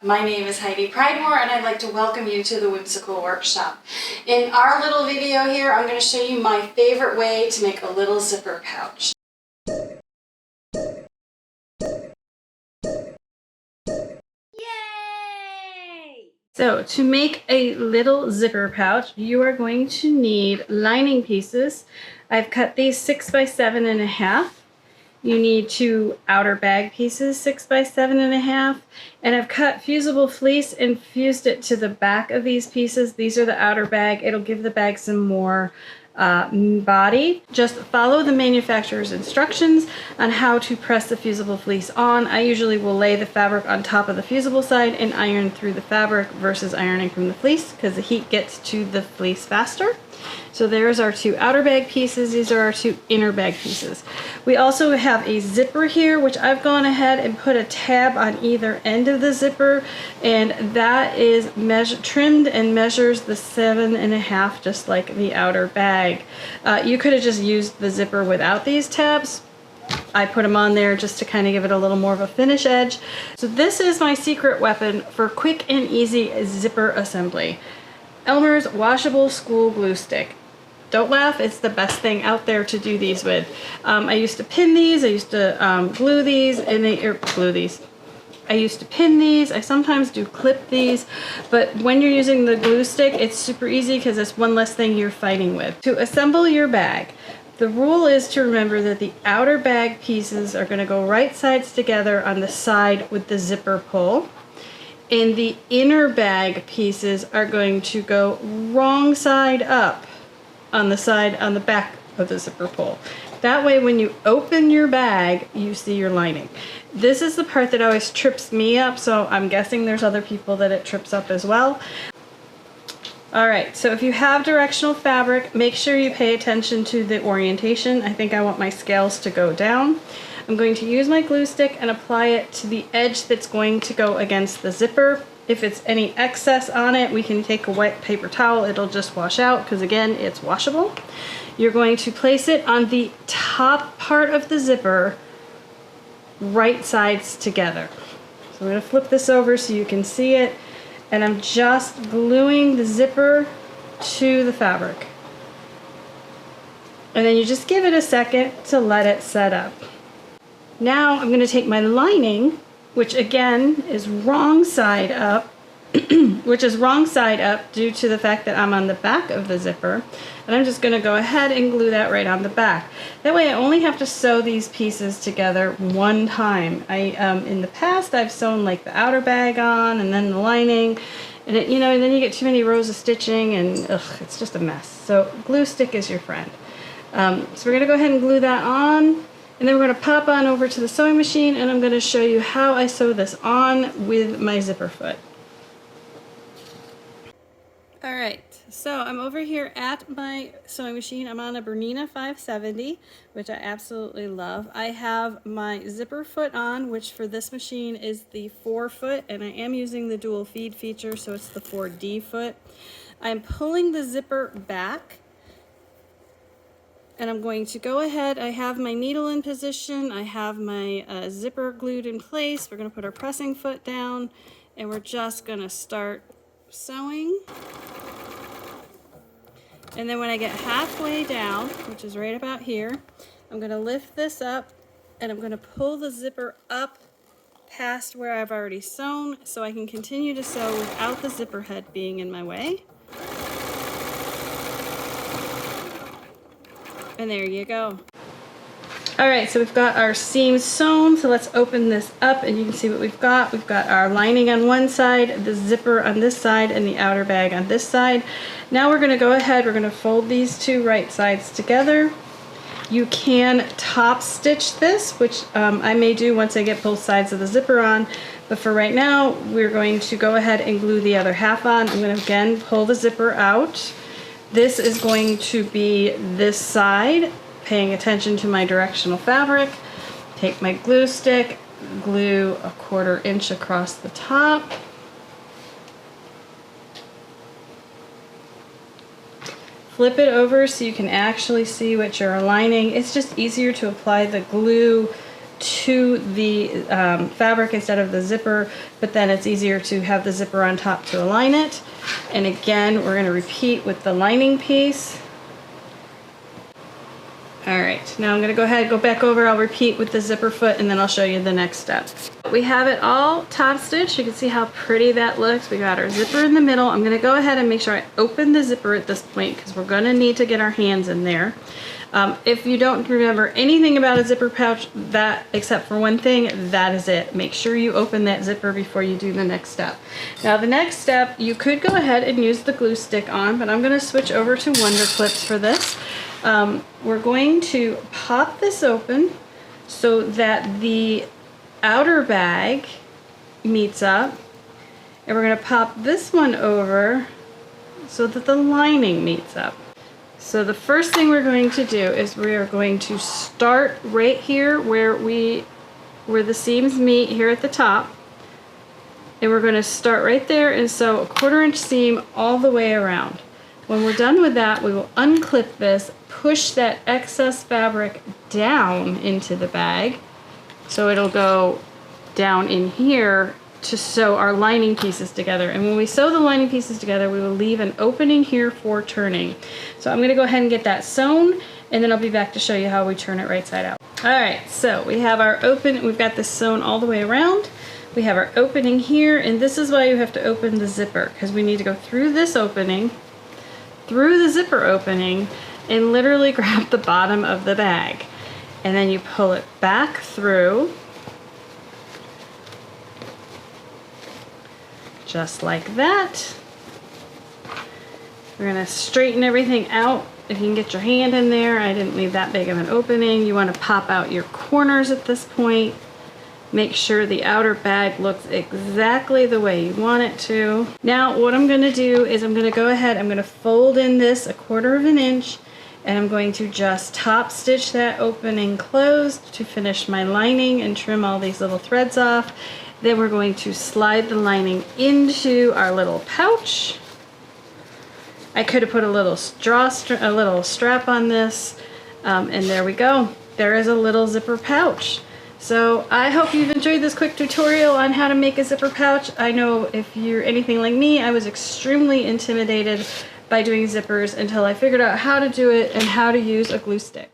My name is Heidi Pridemore and I'd like to welcome you to the Whimsical Workshop. In our little video here, I'm going to show you my favorite way to make a little zipper pouch. Yay! So to make a little zipper pouch, you are going to need lining pieces. I've cut these 6 by 7.5. You need 2 outer bag pieces, 6 by 7.5, and I've cut fusible fleece and fused it to the back of these pieces. These are the outer bag. It'll give the bag some more body. Just follow the manufacturer's instructions on how to press the fusible fleece on. I usually will lay the fabric on top of the fusible side and iron through the fabric versus ironing from the fleece because the heat gets to the fleece faster. So there's our 2 outer bag pieces. These are our 2 inner bag pieces. We also have a zipper here, which I've gone ahead and put a tab on either end of the zipper, and that is trimmed and measures the 7.5, just like the outer bag. You could have just used the zipper without these tabs. I put them on there just to kind of give it a little more of a finish edge. So this is my secret weapon for quick and easy zipper assembly. Elmer's washable school glue stick. Don't laugh, it's the best thing out there to do these with. I used to pin these, I used to glue these, and I used to pin these, I sometimes do clip these, but when you're using the glue stick, it's super easy because it's one less thing you're fighting with. To assemble your bag, the rule is to remember that the outer bag pieces are going to go right sides together on the side with the zipper pull. And the inner bag pieces are going to go wrong side up on the back of the zipper pull. That way when you open your bag, you see your lining. This is the part that always trips me up, so I'm guessing there's other people that it trips up as well. Alright, so if you have directional fabric, make sure you pay attention to the orientation. I think I want my scales to go down. I'm going to use my glue stick and apply it to the edge that's going to go against the zipper. If it's any excess on it, we can take a wet paper towel. It'll just wash out because, again, it's washable. You're going to place it on the top part of the zipper, right sides together. So I'm going to flip this over so you can see it. And I'm just gluing the zipper to the fabric. And then you just give it a second to let it set up. Now I'm going to take my lining, which again is wrong side up, which is wrong side up due to the fact that I'm on the back of the zipper, and I'm just going to go ahead and glue that right on the back. That way I only have to sew these pieces together one time. In the past I've sewn like the outer bag on and then the lining, and then you get too many rows of stitching and it's just a mess. So glue stick is your friend. So we're going to go ahead and glue that on. And then we're going to pop on over to the sewing machine and I'm going to show you how I sew this on with my zipper foot. Alright, so I'm over here at my sewing machine. I'm on a Bernina 570, which I absolutely love. I have my zipper foot on, which for this machine is the 4 foot, and I am using the dual feed feature, so it's the 4D foot. I'm pulling the zipper back. And I'm going to go ahead, I have my needle in position, I have my zipper glued in place. We're going to put our pressing foot down and we're just going to start sewing. And then when I get halfway down, which is right about here, I'm going to lift this up and I'm going to pull the zipper up past where I've already sewn so I can continue to sew without the zipper head being in my way. And there you go. Alright, so we've got our seams sewn, so let's open this up and you can see what we've got. We've got our lining on one side, the zipper on this side, and the outer bag on this side. Now we're going to go ahead, we're going to fold these 2 right sides together. You can top stitch this, which I may do once I get both sides of the zipper on, but for right now we're going to go ahead and glue the other half on. I'm going to again pull the zipper out. This is going to be this side, paying attention to my directional fabric. Take my glue stick, glue a 1/4 inch across the top. Flip it over so you can actually see what you're aligning. It's just easier to apply the glue to the fabric instead of the zipper, but then it's easier to have the zipper on top to align it. And again, we're going to repeat with the lining piece. All right, now I'm going to go ahead, go back over, I'll repeat with the zipper foot, and then I'll show you the next step. We have it all top stitched. You can see how pretty that looks. We got our zipper in the middle. I'm going to go ahead and make sure I open the zipper at this point because we're going to need to get our hands in there. If you don't remember anything about a zipper pouch, that except for one thing, that is it. Make sure you open that zipper before you do the next step. Now the next step, you could go ahead and use the glue stick on, but I'm going to switch over to Wonder Clips for this. We're going to pop this open so that the outer bag meets up, and we're going to pop this one over so that the lining meets up. So the first thing we're going to do is we are going to start right here where the seams meet here at the top, and we're going to start right there and sew a 1/4 inch seam all the way around. When we're done with that, we will unclip this, push that excess fabric down into the bag, so it'll go down in here to sew our lining pieces together. And when we sew the lining pieces together, we will leave an opening here for turning. So I'm going to go ahead and get that sewn, and then I'll be back to show you how we turn it right side out. All right, so we have our we've got this sewn all the way around. We have our opening here, and this is why you have to open the zipper, because we need to go through this opening, through the zipper opening, and literally grab the bottom of the bag. And then you pull it back through, just like that. We're going to straighten everything out. If you can get your hand in there, I didn't leave that big of an opening. You want to pop out your corners at this point. Make sure the outer bag looks exactly the way you want it to. Now what I'm going to do is I'm going to go ahead, I'm going to fold in this 1/4 inch, and I'm going to just top stitch that opening closed to finish my lining and trim all these little threads off. Then we're going to slide the lining into our little pouch. I could have put a little strap on this, and there we go. There is a little zipper pouch. So I hope you've enjoyed this quick tutorial on how to make a zipper pouch. I know if you're anything like me, I was extremely intimidated by doing zippers until I figured out how to do it and how to use a glue stick.